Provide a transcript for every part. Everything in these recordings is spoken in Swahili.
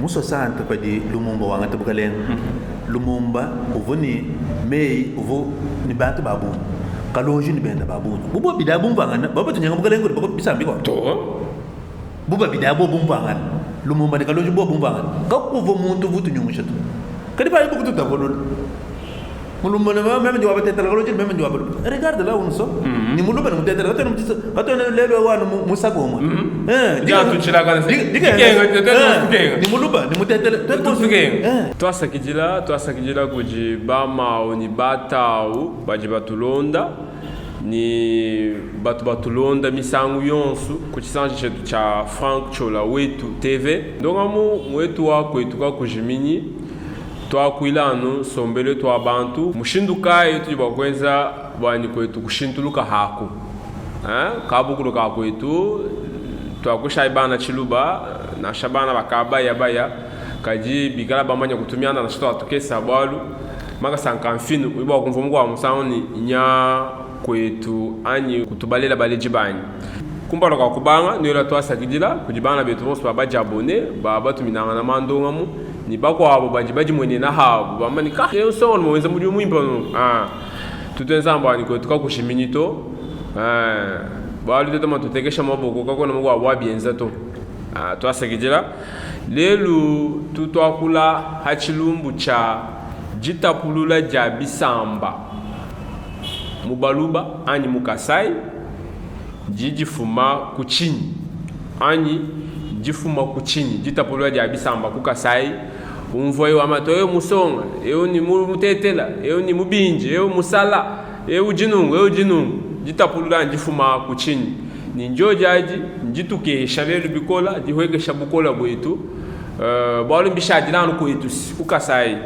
muso santa pa di Lumumba wanga tabukalen Lumumba uvoni mei uvo ni batu babu kalonji ni benda babu bubo bidabu mbanga baba tunyanga bukalen ko baba bisambi ko to buba bidabu bumbanga Lumumba ni kalonji bo bumbanga ka kuvo muntu vutu nyumusha kadi pa ibu kutu tabolo mulumba na meme jawab tetela kalonji meme jawab regarde là unso ni mulumba ni tetela katona lelo wana musagoma diga tu chila kana diga ni mulumba ni mutetela twasa kijila kuji bama oni batau baji batulonda ni batulonda misangu yonsu kuchisanji chetu cha Frank Chola wetu TV ndonga mu wetu wa kwetu ka kujimini twakwilano sombele twa bantu mushindukaye tujiba kwenza bwani kwetu kushintuluka haku kabukulu ka kwetu twakushaibana chiluba na shabana bakaba yabaya kaji bigala bamanya kutumiana na shito atukesa bwalu maka sankamfinu ibo kumvumgu wa musauni nya kwetu anyi kutubalela baleji bani kumbalo ka kubanga nyola twasa kidila kujibana betu bonso babaji abone baba tuminanga na mandonga mu ni bako abo baji mwene na habo bamani ka yo so no wenza muri mwimbo no tutenza mbani kwetu ka kushiminito balu tete matutekesha maboko kako na mwa wabienza to twasa kidila lelu tutwakula hachilumbu cha jitapulula ja bisamba mubaluba ani mukasai jijifuma kuchini ani jifuma kuchini jitapulula ja bisamba kukasai umvoyo amatoyo musonga eo ni mutetela eo ni mubinji eo musala eo jinungu jitapulula jifuma kuchini ni njojaji njitukesha lelu bikola jihwekesha bukola bwetu bwalu mbishajilano kwetu kukasai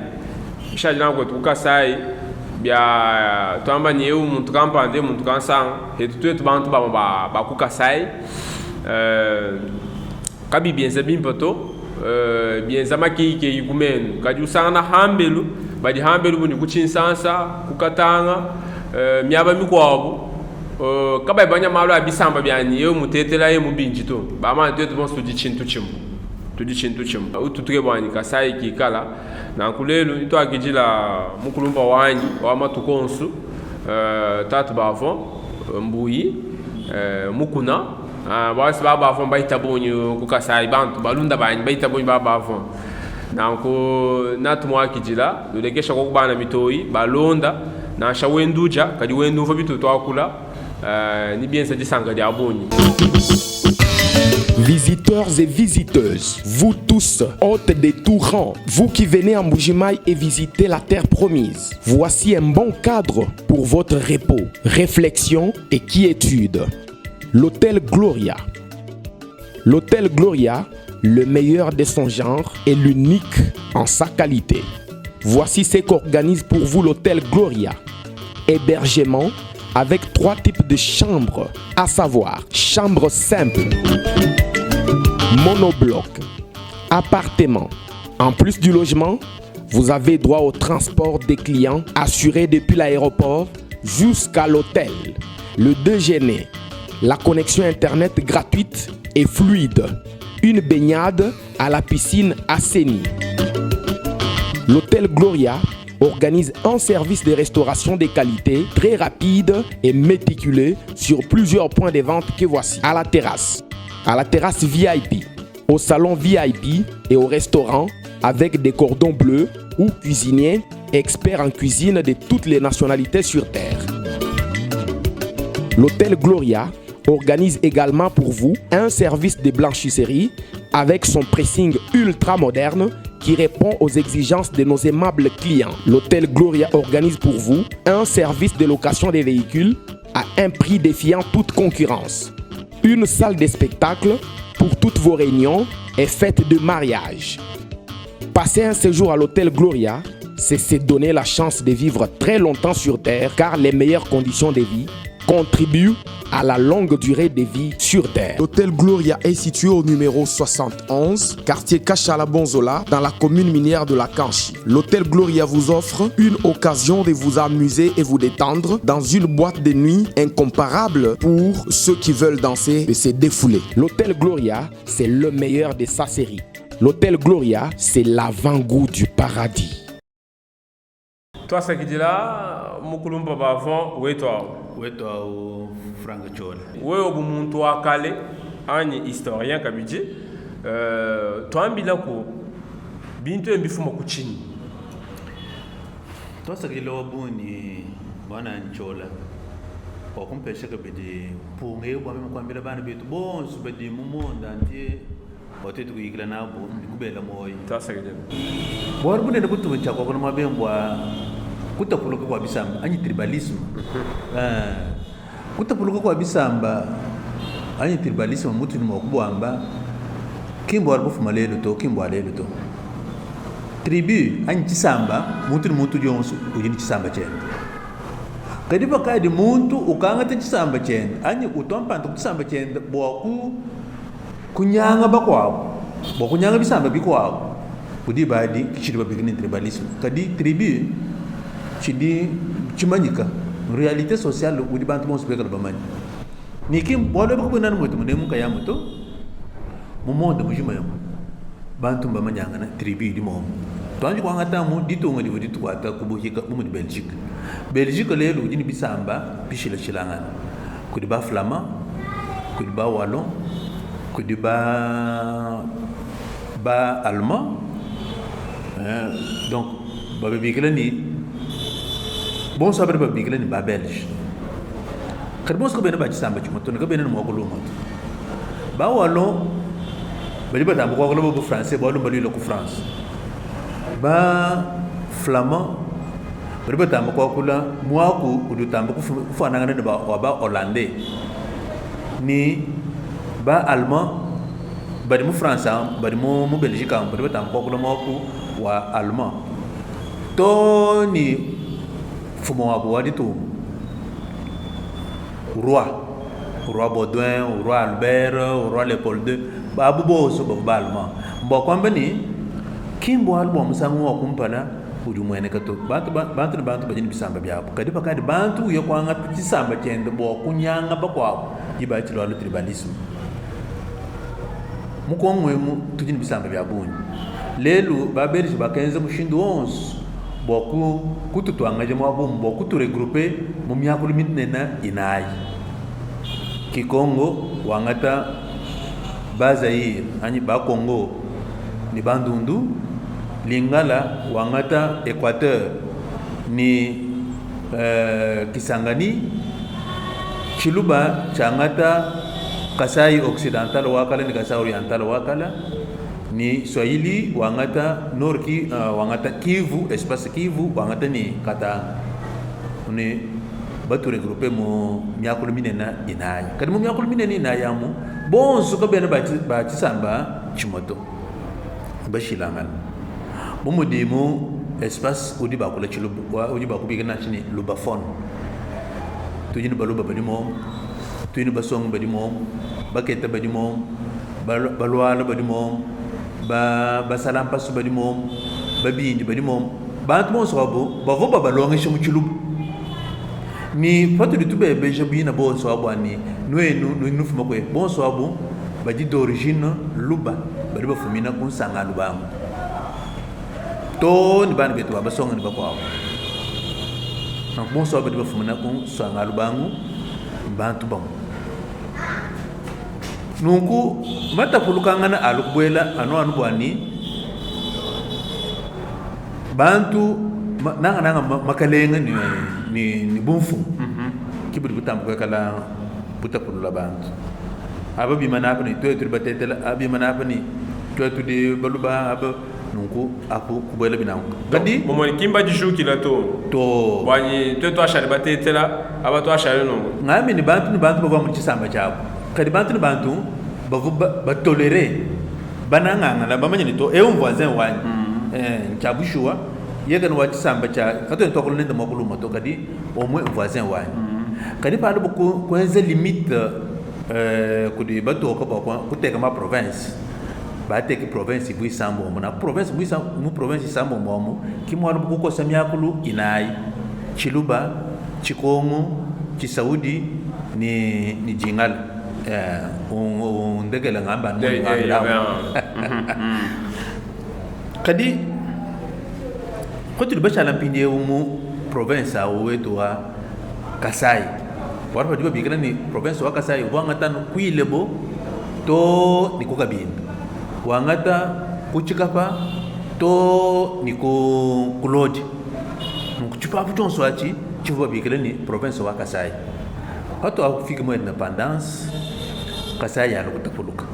mbishajilano kwetu kukasai bya twamba ni eu muntu kampande muntu kansang hetu twetu bantu ba kukasai kabi bienza bimpoto bienza makike yikumenu kaji usana hambelu badi hambelu buni kuchinsansa kukatanga myaba mikwabo kaba ibanya malo abisamba byani eu mutetela ye mubinji to ba ma twetu bonso dichintu chimbo ututuke bwani kasai kikala na kulelu ito akijila mukulumba wanyi wa matukonsu tatu bavon mbuyi mukuna basi baba avon baita bonyo kukasai bantu balunda banyi baita bonyo baba avon na ko natu akijila dolekesha ko kubana mitoi balonda na shawenduja kadi wendu fo bitu twakula ni bien ça disanga dia bonyi. Visiteurs et visiteuses, vous tous, hôtes des tout rangs, vous qui venez en Mbuji-Mayi et visiter la terre promise, voici un bon cadre pour votre repos, réflexion et quiétude. L'hôtel Gloria. L'hôtel Gloria, le meilleur de son genre et l'unique en sa qualité. Voici ce qu'organise pour vous l'hôtel Gloria. Hébergement avec 3 types de chambres, à savoir chambre simple, monobloc, appartement. En plus du logement, vous avez droit au transport des clients assuré depuis l'aéroport jusqu'à l'hôtel. Le déjeuner, la connexion internet gratuite et fluide, une baignade à la piscine assainie. L'hôtel Gloria organise un service de restauration de qualité très rapide et méticuleux sur plusieurs points de vente que voici. À la terrasse VIP, au salon VIP et au restaurant avec des cordons bleus ou cuisiniers experts en cuisine de toutes les nationalités sur terre. L'hôtel Gloria organise également pour vous un service de blanchisserie avec son pressing ultra moderne qui répond aux exigences de nos aimables clients. L'hôtel Gloria organise pour vous un service de location des véhicules à un prix défiant toute concurrence. Une salle de spectacle pour toutes vos réunions et fêtes de mariage. Passer un séjour à l'hôtel Gloria, c'est se donner la chance de vivre très longtemps sur Terre car les meilleures conditions de vie contribuent à la longue durée de vie sur Terre. L'hôtel Gloria est situé au numéro 71, quartier Kachala-Bonzola, dans la commune minière de la Kanchi. L'hôtel Gloria vous offre une occasion de vous amuser et vous détendre dans une boîte de nuit incomparable pour ceux qui veulent danser et se défouler. L'hôtel Gloria, c'est le meilleur de sa série. L'hôtel Gloria, c'est l'avant-goût du paradis. Toi, ça qui dit là, mukulumba bavon, ouais toi. wetu au Frank Chola. Wewe bumuntu wa kale, ani historien kabiji. Twambila ko bintu embifuma kuchini. Tosa kilo buni bwana Nchola. Kwa kumpesha kabidi punge kwa mimi kwambira bana bitu bonsu bedi mumonda ntie watetu kuyikila nabo kubela moyo. Tosa kije. Bora bune ne butu mchako kwa mabembwa kutapuluka kwa bisamba anyi tribalism. Kutapuluka kwa bisamba anyi tribalism mutu ni mokubwamba kimbo arbufu lelo to kimbo alelo to tribu anyi chisamba mutu jonsu ujini chisamba chenda kadiba kadi muntu ukanga te chisamba chenda anyi utompa nto chisamba chenda boku kunyanga bakwawo bokunyanga bisamba bikwawo kudi badi kichiri babigini tribalism kadi tribu chidi chimanyika realite sociale udi bantu monsu bekala bamanyi nikim bolo bakubona mutu munemu kayamuto mumonda mujima yamu bantu mbamanyanga na tribu di mom twanji kwa ngata mu ditonga di vudi tukwata kubuhika mu di Belgique lelo udi bisamba bishila chilangana kudi ba flamand kudi ba wallon kudi ba allemand donc ba bikela ni bon sabre ba bikela ni ba belge karbos ko bena ba chisamba chumoto ne ko bena mo ko lumoto ba wallon bali ba tambo ko lo français ba lo bali lo ko France ba flamand bali ba tambo ko kula mwaku udu tambo ko fana ngana ba hollandais ni ba allemand bali mu français bali mu belgique bali ba tambo ko kula mwaku wa allemand to ni fumo wa wadi to roi Baudouin, roi Albert, roi Léopold II, babu boso babalma. Mbo kwamba ni kimbo albo musangu wa kumpala ujumwene kato bantu bajini bisamba byabo. Kadi pakadi bantu yo kwanga tisamba chende bo kunyanga bakwa yiba chilo alu tribalism. Mukongwe mu tujini bisamba byabo. Lelo babeli bakenza mushindu 11 boku kututwanga jema bombo kutu regrouper mu myakulu mitnena inayi. Kikongo wangata Bazaire ani ba Congo ni Bandundu Lingala wangata Équateur ni Kisangani Chiluba changata Kasai Occidental wakala ni Kasai Oriental wakala ni Swahili wangata Norki wangata Kivu espace Kivu wangata ni Katanga ni batu regrouper mo myakulu minena inayi kadi mo myakulu minena inayi mu bonso ko bena ba tisamba chimoto bashilangana mo modemo espace odi ba kula chilu odi ba kubigana chini lubafon tujini baluba badi mom tujini basong badi mom baketa badi mom balwala badi mom ba salam pasu badi mom babindi badi mom bantu mo sobo bavo balonga shimu chilu ni fatu de tube beja bina bo so abani no fuma ko bon so abu baji d'origine luba bari ba fumina kun sanga luba to ni ban betu ba songa ni ba ko donc bon so ba fumina kun sanga luba bantu bam nunku mata fulukanga na alukbwela anu bwani bantu nanga makalenga ni bunfu kibudi butambuka kala butapulula bantu ababi manapani to batetela abi manapani to de baluba aba nunku aku kubela binangu kadi momoni kimba jishu kila to wani to ashari batetela aba to ashari no ngami ni bantu bava mu chisamba chabo kadi bantu ba tolere bananga na bamanya to un voisin wani chabushua yega no watisamba cha kato ntokolo nenda makulu moto kadi au moins voisin wani kadi pala buku kwenza limite kudi bato ko ba kuteka ma province ba teki province bu isambo na province bu isambo mu province isambo momo kimwalo buku ko samyakulu inai chiluba chikongo chisaudi ni jingal ndegela ngamba no kadi kotu bashala mpinde umu province wetu wa Kasai bora padiba bigana ni province wa Kasai wangata kuilebo to ni kukabinda wangata kuchikapa to ni kulodi nukuchupa putonso achi chivo bigana ni province wa Kasai hato afika mo independence Kasai ya lokutapuluka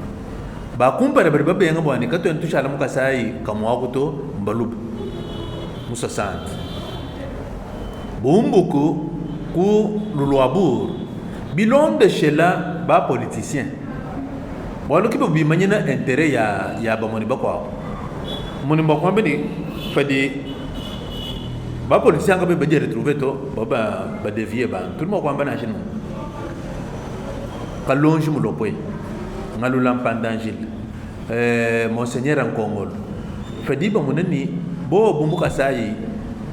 ba kumpara bari babenga bwani kato entushala mu Kasai kamwa kuto mbalubu musa sant bumbuku ku luluabur bilonde shela ba politicien bolo kibo bi manyina intérêt ya ba moni bakwa beni padi ba politicien ka be be retrouver to ba dévier ba tout le monde kwamba na chino kalonji mu lopwe ngalulam pandangil monseigneur en Congo padi ba monani bo bumbuka sai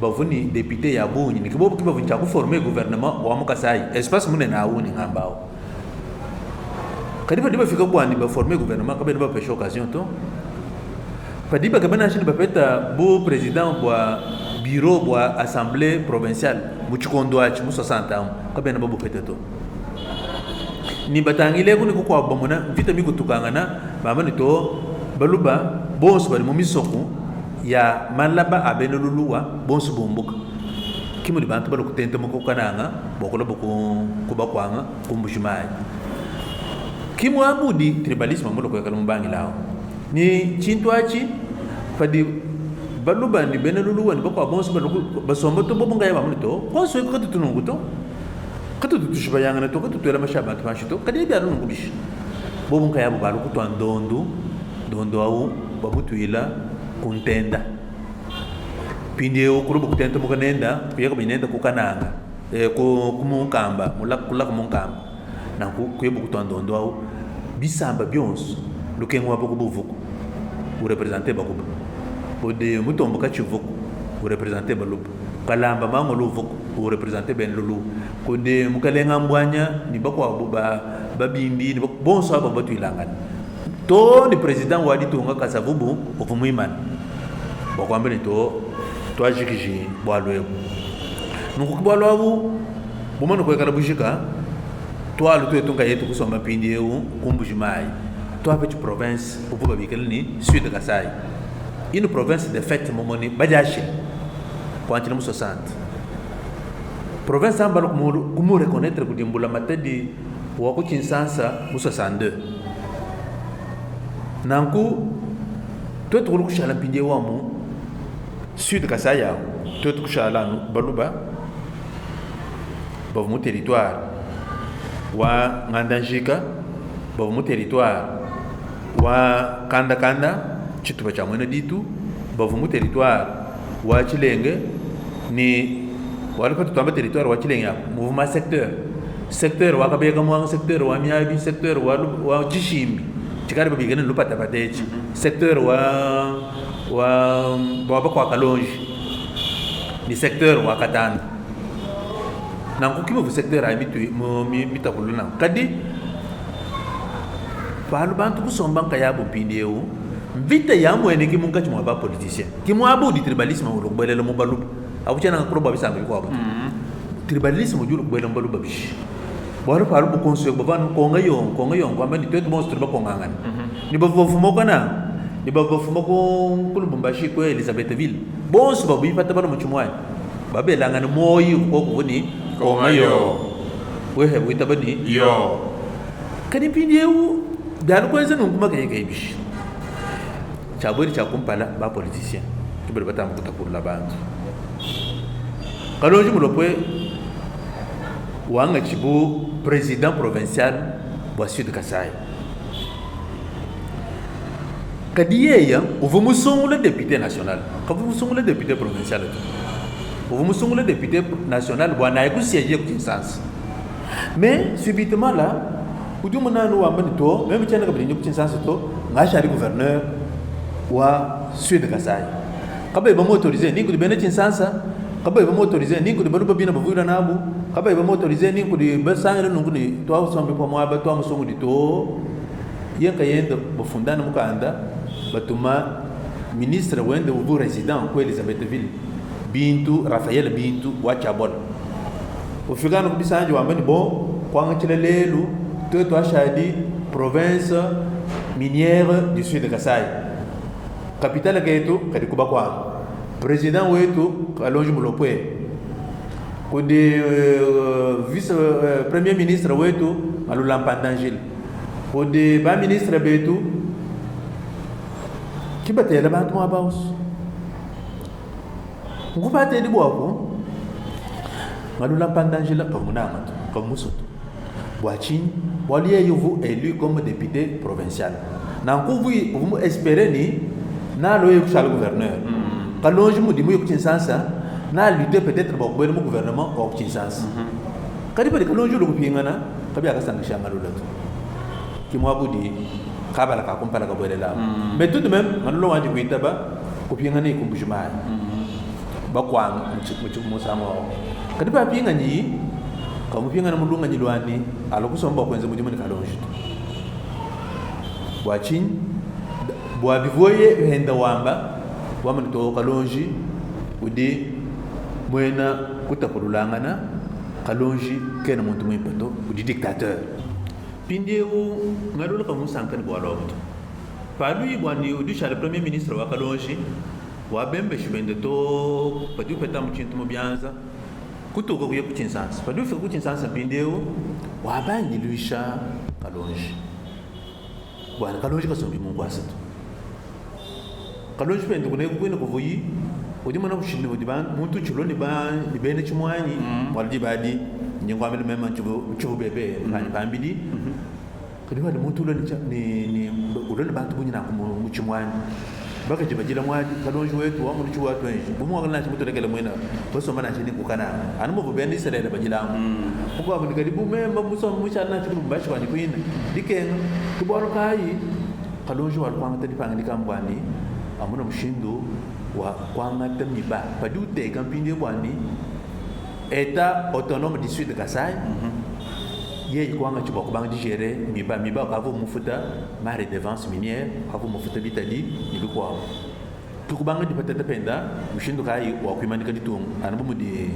bavuni député ya bunyi ni kibobo kibo vincha ku former gouvernement wa mukasai espace mune na awuni ngambao kadiba diba fika bwani ba former gouvernement kabe ba pesho occasion to padiba kabana shini ba peta bo président bwa bureau bwa assemblée provinciale muchikondo achi mu 60 ans kabe na ba peta to ni batangile kuni ko kwa bomona vita mi kutukangana mama ni to baluba bonso bali mu misoko ya malaba abenululuwa bonsu bumbuka kimuli bantu balo kutenta moko kananga bokola boko kubakwanga kumbushimai kimu abudi tribalisme mulo ko kala mbangi lao ni chintwachi fadi baluba ni benululuwa ni bako bonsu balo basombo to bobonga ya bamuto bonsu ko tutunungu to katu tutushbayanga to katu tuela mashaba tmashito kadi bya nungu bish bobonga ya balo kutwa ndondo au babutuila kuntenda pindi ukurubu kutenta mukanenda kuyeka binenda kukananga kumukamba mulakula kumukamba na kuyebu kutandondo au bisamba byonso lukengwa bako buvuko u representer bakuba bode mutombo kachivuko u representer baluba kalamba mango luvuko u representer ben lulu kode mukalenga mbwanya ni bako babimbi ni bonso aba batu ilangana to ni president wadi tunga kasavubu ofumuimana bakwamba ni to ajikiji bwalwe nuko bwalwabu bumano ko kala bujika to alu to tunga yetu kusoma pindi eu kumbujimai to apeti province uvuga bikele ni sud Kasai une province de fait momoni bajashi kwa nchini mu 60 province ambalo kumu reconnaître kudimbula matadi wa ku Kinshasa mu 62 nanku to tukuru kushala pindi wamu sud Kasai to tukushala baluba bavu mu territoire wa Ngandanjika bavu mu territoire wa Kanda chituba cha mwena ditu bavu mu territoire wa Chilenge ni wale ko tutamba territoire wa Chilenge mouvement secteur wa kabega mu secteur wa Miabi secteur wa Jishimbi chikari babigene lupata badechi secteur wa kwa Kalonji ni secteur wa Katana nangu kimo secteur ay mitakuluna kadi balu bantu kusomba nkayabo pindeu vita ya mwene kimunga chimwa ba politicien kimwa abu di tribalisme ulo gbelele mo balu abuchana ngakuro babisa mbi kwa tribalisme julu gbelele mo balu babish bora paru bu conseil bavan konga yon kwamba ni tetu monster ba kongangana ni bavufumo kana ni bavufumo ko kulubumbashi ko Elizabethville bonso babu ipata bano mchumwa babelanga no moyi ko kuni konga yo wehe witabani yo kani pindeu dalu ko zanu kuma kay bish chabori cha kumpala ba politicien kibere batam kutakula bantu Kalonji mulopwe wanga chibu président provincial wa Sud Kasai kadiyeya uvumusungule député national kavumusungule député provincial uvumusungule député national bwana ekusiyeje ku Kinshasa mais subitement là udumu nanu wa manito même tiana ka brinyo ku Kinshasa to ngashari gouverneur wa Sud Kasai kabe ba motoriser ni ku bene Kinshasa kabe ba motoriser ni ku baruba bina bavura nabu kabe ba motoriser ni ku di basanga nunguni to awsombe kwa mwaba to amusongu di to yenka yenda bafundana mukanda batuma ministre wende o resident ko Elizabethville Bintu Rafael Bintu wa Chabon o figano bisanjo ambani bon kwanga chilelelu toto ashadi province minière du sud de Kasai capitale ketu kadi kuba kwa président wetu Kalonji Mulopwe kodi vice premier ministre wetu Malulampandangile kodi ba ministre betu kibatela bantu mabaus ngubate di bwako Malulampandangile kamunama kamusoto bwachin waliye yuvu élu comme député provincial nankuvu vous espérer ni na loye kushal gouverneur Kalonji mudimu yokuchinsansa na lutter peut-être ba kubera mu gouvernement au Kinshasa kadiba de Kalonji lo kupingana kabi akasangisha ngalulato kimwabudi kabala ka kompala ka bolela mais tout de même manulo wanje kuitaba kupingana ikumbujuma ba kwang mu samo kadiba pinga ni kamupingana mulunga nyilwani alokusomba kwenza mudimu ni Kalonji bwachin bwa bivoye henda wamba wamanito Kalonji udi mwena kutakululangana Kalonji kena muntu mwipato udi dictateur pindeu ngalula ka musankani bwa lobto palu bwani udi le premier ministre wa Kalonji wa bembe shibende to padu peta muchintu mubyanza kutuko kuye kuchinsansa padu fika kuchinsansa pindeu wa bangi luisha Kalonji bwana Kalonji kasombi mungu asatu Kalonji pende kuna kukwena kuvuyi udi mana kushinde udi ban muntu chulo ni ban ni bene chimwanyi waldi badi nyingwa mele mema chubu bebe kani pambili kadi wali muntu lo ni ulo ni bantu bunyina ku chimwanyi baka jibajila mwadi Kalonji wetu wa muntu chuwa twenji bumu wakana chimuto lekele mwena boso mana chini kukana anu mo bendi sele bajila ko abuni kadi bu memba muso mucha na chibu bashi kwani kwina dikenga kuboro kai Kalonji wal kwanga tadi pangani kambwani amuna mushindo wa kwanga tamiba padu te kampinde bwani état autonome du sud de Kasai ye kwanga chuba kubanga digere miba kavo mufuta ma redevance minière kavo mufuta bitali nibikwa tukubanga di patata penda mushindo kai wa kuimanika ditung anabu di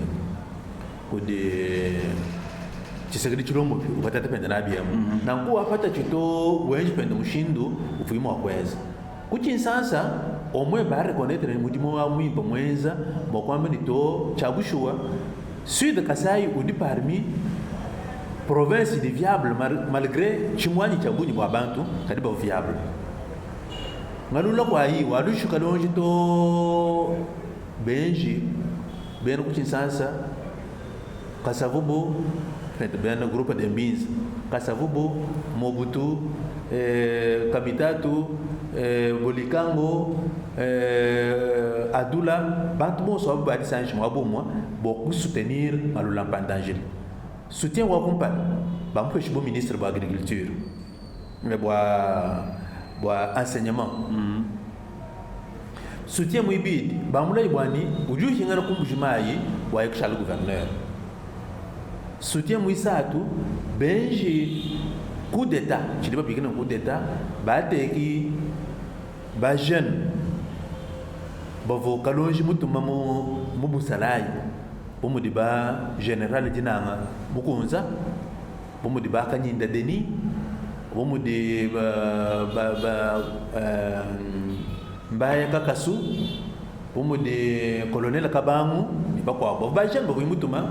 chisegedi chilombo patata penda na biamu na kuwa pata chito wenji penda mushindo ufuimo wa kweza kuchinsansa omwe ba reconnaître ni mudimo wa mwimba mwenza mokwamba ni to chabushua sud de Kasai udi parmi province de viable malgré chimwani chabuni mwa bantu kadiba viable ngalula kwa hii walushu Kalonji to benji beno kuchinsansa kasavubu pente beno grupo de mbinzi kasavubu Mobutu Kabitatu Bolikango Adula bantu mo so ba di sanji mo bomwa beaucoup soutenir Malulampandangile soutien wa kompa ba mpeshe bo ministre ba agriculture mais boa enseignement soutien mo ibidi ba mulai bwani uju hingana kumbujimayi wa yakshal gouverneur soutien mo isatu benji coup d'état chiliba bigina coup d'état ba teki ba jeune bavo Kalonji mutuma mu busalai bomu diba general dinanga mukunza bomu diba kanyinda deni bomu di mbaya kakasu bomu di colonel Kabangu bakwa bo ba jeune bavo mutuma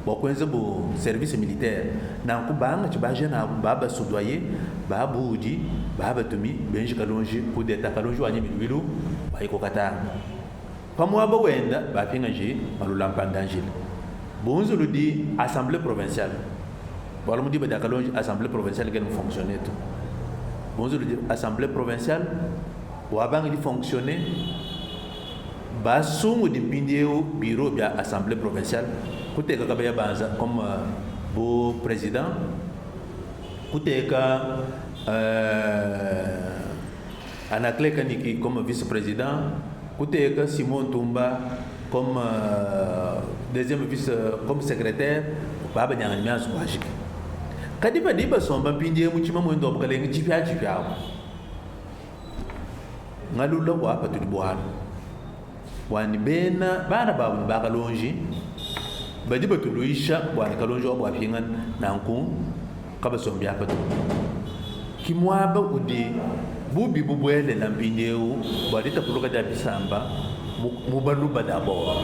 bokwenza bo service militaire na kubanga chiba jeune baba soudoyer baba udi baba tumi benji Kalonji coup d'état Kalonji wanye bilu bayiko katanga pamwaba wenda bapinga je Malulampandangile bonzo le di assemblée provinciale wala mudi ba Kalonji assemblée provinciale gën fonctionner tout bonzo le di assemblée provinciale wabanga di fonctionner ba sungu di pindeu bureau bia assemblée provinciale kuteka kabaya banza comme beau président kuteka Anaclet Kaniki comme vice-président kuteka Simon Tumba comme deuxième vice comme secrétaire baba nyanga nyazo washika kadiba somba pindie muchima mwendo bukalenga chipya ngalula wa patuli bwalo wani bena bana babu bakalonji badi batuluisha wani kalonji wa bwapinga nanku kabasombi apatu kimwaba udi bubi bubwele lampindeu bwadita kuluka da bisamba mubaluba da bo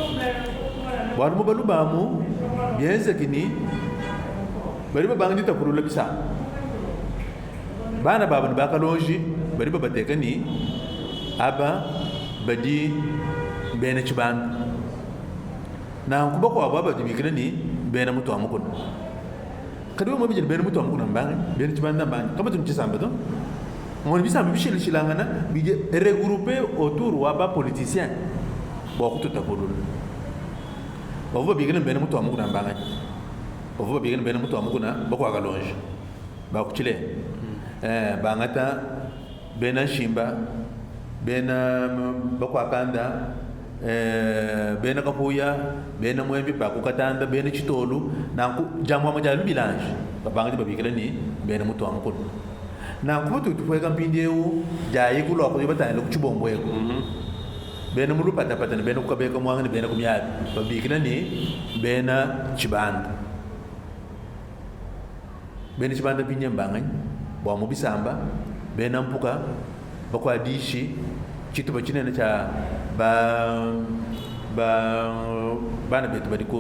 bwanu mubaluba mu bienze kini bari babangni ta kurula bisamba bana babu bakalonji bari babatekani aba badi bena chiban na kuba ko aba badi bikina ni bena mutu amukun kadi mo bijin bena mutu amukun mbang bena chiban mbang kaba tum chisamba to mon bisamba bishil shilangana bije regrouper autour wa ba politicien bo ko tuta kodul bo bo bikina bena mutu amukun mbang bo bo bikina bena mutu amukun ba ko aga longe ba ko chile bangata bena shimba bena bakwa kanda bena kapuya bena mwembi pa kukatanda bena chitolu na jamwa majalu bilange babangati babikira ni bena mutu amukulu na kutu tuwe kampindeu jayi kulo ko yibata lo kuchibombo eko bena mulu pata bena kukabeka mwanga bena kumyabi babikira ni bena chibanda pinya mbangani bwa mubisamba bena mpuka bakwa dishi chitu bachinene cha bana betu badiko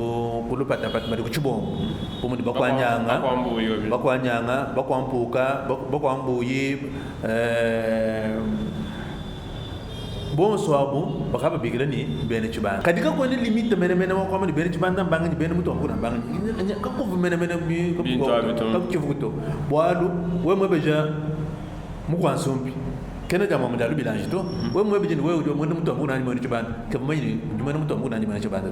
kulupata badiko chibombo pomudi bakwanyanga bakwampuka bakwambuyi bon soabu bakaba bigirani bene chibana kadika ko ni limite mena ko amani bene chibana mbangani bene muto nguna mbangani ka ko mena bi ko chivuto bwalu we mwebeja mukwansombi kena jama mdalu bilanji to we mwebeje ni we ujo mwenda muto nguna ni mwenda chibana ka mmayini mwenda muto nguna ni mwenda chibana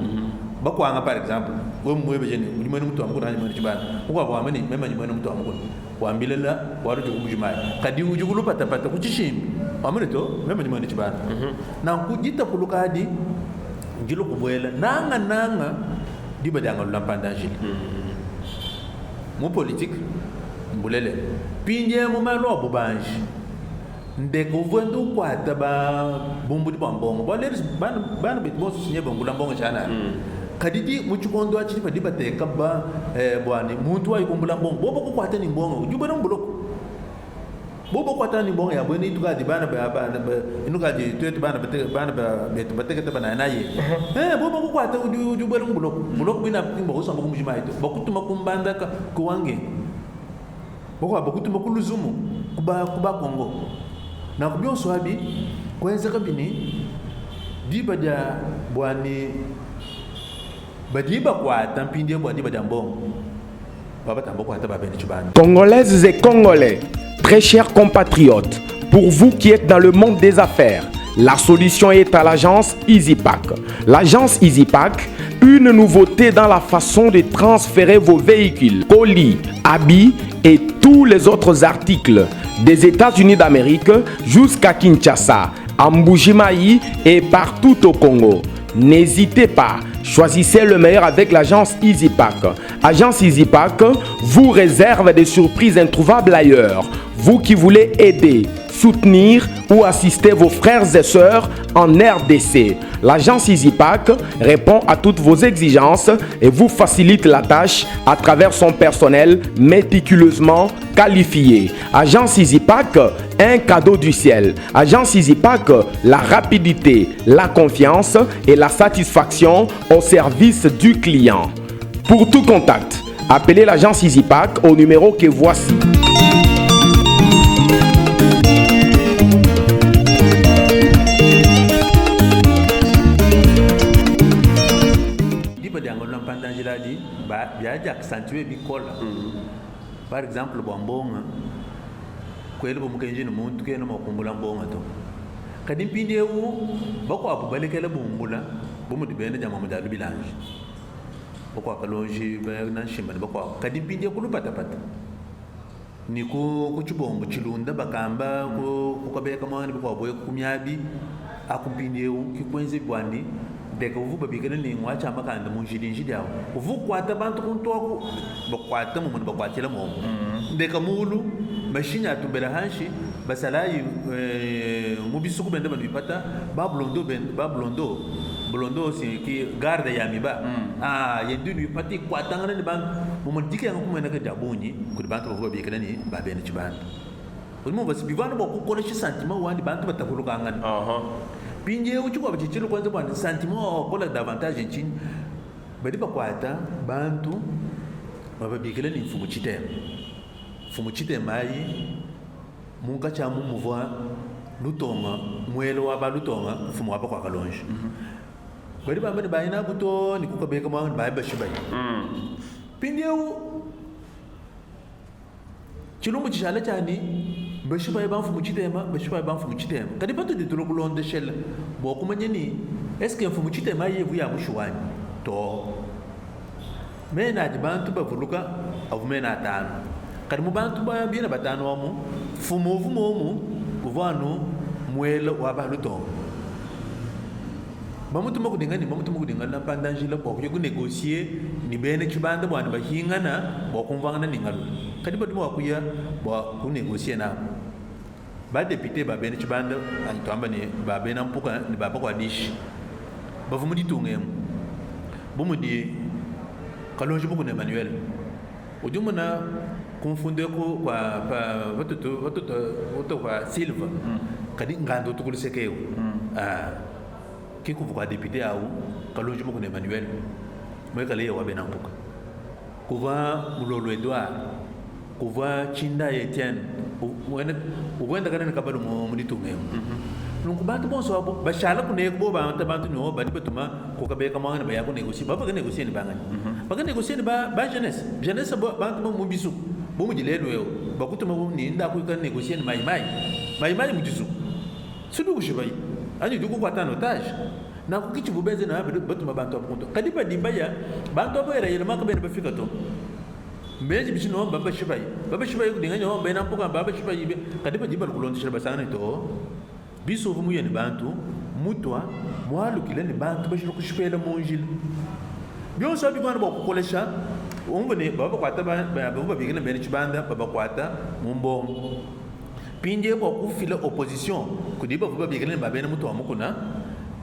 bakwanga par exemple we mwebeje ni mwenda muto nguna ni mwenda chibana kwa bwa amani mema ni mwenda muto nguna wambilela waru jugumujimai kadi ujugulu pata kuchishimbi amene to mema ni mwenda chibana na kujita kuluka hadi jilo kubwela nanga diba danga lampandajili mu politique mbulele pinje mu malo bubanji ndeko vwendu kwata ba bumbu di bambongo ba leris ban bit mo sinye bambula mbongo chana kadidi mu chikondo achi pa diba te kaba bwani muntu ayi kumbula mbongo bobo ko kwata ni mbongo juba no mbuloko bobo kwata ni mbongo ya bweni tuka di bana ba inuka di tuet bana bet bateke bana naye bobo ko kwata juba no mbuloko bina mbongo so mbongo mujima ito bakutuma kumbanda ka kuwange boko bakutuma kuluzumu kuba Kongo na kubyo swabi kwenza kabini diba ja bwani badiba kwa tampindie bwani badambongo baba tambo kwa tababeni chubani. Congolaises et Congolais, très chers compatriotes, pour vous qui êtes dans le monde des affaires, la solution est à l'agence EasyPack. L'agence EasyPack, une nouveauté dans la façon de transférer vos véhicules, colis, habits et tous les autres articles des États-Unis d'Amérique jusqu'à Kinshasa, à Mbujimayi et partout au Congo. N'hésitez pas, choisissez le meilleur avec l'agence EasyPack. Agence EasyPack vous réserve des surprises introuvables ailleurs. Vous qui voulez aider, soutenir ou assister vos frères et sœurs en RDC. L'agence EasyPack répond à toutes vos exigences et vous facilite la tâche à travers son personnel méticuleusement qualifié. Agence EasyPack, un cadeau du ciel. Agence EasyPack, la rapidité, la confiance et la satisfaction au service du client. Pour tout contact, appelez l'agence EasyPack au numéro que voici. Par exemple, bonbonga kweli bomukenje no muntu keno makumbula mbonga to kadi mpinde u bako abubalekele bumbula bomu dibene jama mudalu bilange bako akalonji na shimba bako kadi mpinde kulu pata ni ku chibombo chilunda bakamba ku kabeka mwana bako boye kumyabi akumpinde u kikwenze bwandi deka uvuba bigana ni ngwacha makanda munjidinji dawo uvukwata bantu kuntoko bakwata mu bakwatela mu deka mulu mashinya tumbera hanshi basalai mubisuku bende banipata blondo si ki garda ya miba yendu ni pati kwatanga ni bang mumandike yang kumena ka jabunyi ku bantu ba bi kana ni ba bene chibanda ulimo basi bivana ba ku kona shi sentiment wandi bantu batakulukangan pinje uchu kwa bichichilo kwanza bwana sentiment kola davantage nchini badi bakwata bantu baba bi kana ni fumu chite mai munga cha mumuvwa lutonga mwelo wa ba lutonga fumu wa kwa kalonje bari ba mani bayina buto ni kuka be kama ba ba shibai pindiu chilumbu chishala chani ba shibai ba fumu chitema ba shibai ba fumu chitema kadi pato de tulo kulonde shella bo kumanye ni est-ce que fumu chitema yevu ya mushuwani to mena di bantu ba vuluka avu mena tano kadi mu bantu ba bina batano mu fumu mu kuvanu mwelo wa ba lutonga mamutu makudinga na pandanjila bo ku négocier ni bene chibanda bwana bahingana bo kumvangana ningalu kadi badu wakuya bo ku négocier na ba député ba bene chibanda antamba ni ba bene ampuka ni ba kwa dish ba vumu ditungem bumu di kalonje buku ne Emmanuel ujumuna confunde ko kwa watu kwa Silva kadi ngando tukulisekeo kiku kwa député au kalonje mo ne Emmanuel mo kale wa benampuka kuva mulolo Edouard kuva Chinda Etienne uwenda kana kabalo mo mditumem nunkubantu bonso abo bashala kuneko ba bantu no badi batuma ko kabe kama ngana ba yako negotier ba negotier ni bangani ba negotier ba jeunesse bantu mo bisu bo mujilelo yo bakutuma bo ni nda ku kan negotier ni mai mujisu sudu kushibai ani duko kwa tano otage na kukichi bubeze na batuma bantu apunto kadi ba dimbaya bantu abo era yema kabene bafika to mbeji bishino baba shibai kudinga nyo bena mpoka baba shibai kadi ba diba kulonda shaba sana to biso vumu yeni bantu mutwa mwalu kileni bantu bashiro kushipela monjil byo sabi bana ba kukolesha umbone baba kwata baba bigena bene chibanda baba kwata mumbo pinje bo kufila opposition kudiba baba bigena babena mutwa mukuna